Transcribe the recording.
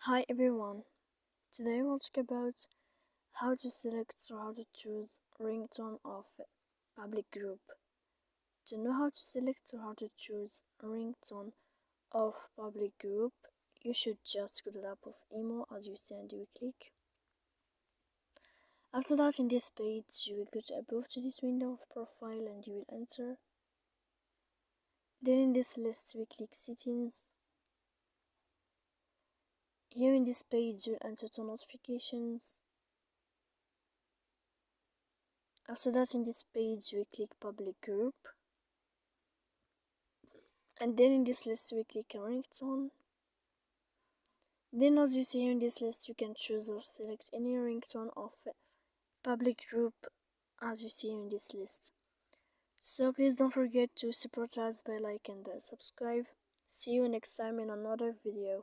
Hi everyone, today we'll talk about how to select or how to choose ringtone of public group. To know how to select or how to choose ringtone of public group, you should just go to the app of Imo as you see and you will click. After that, in this page, you will go to above to this window of profile and you will enter. Then in this list, we click settings. Here in this page, you'll enter to notifications. After that, in this page, we click public group. And then in this list, we click ringtone. Then as you see here in this list, you can choose or select any ringtone of public group as you see here in this list. So please don't forget to support us by like and subscribe. See you next time in another video.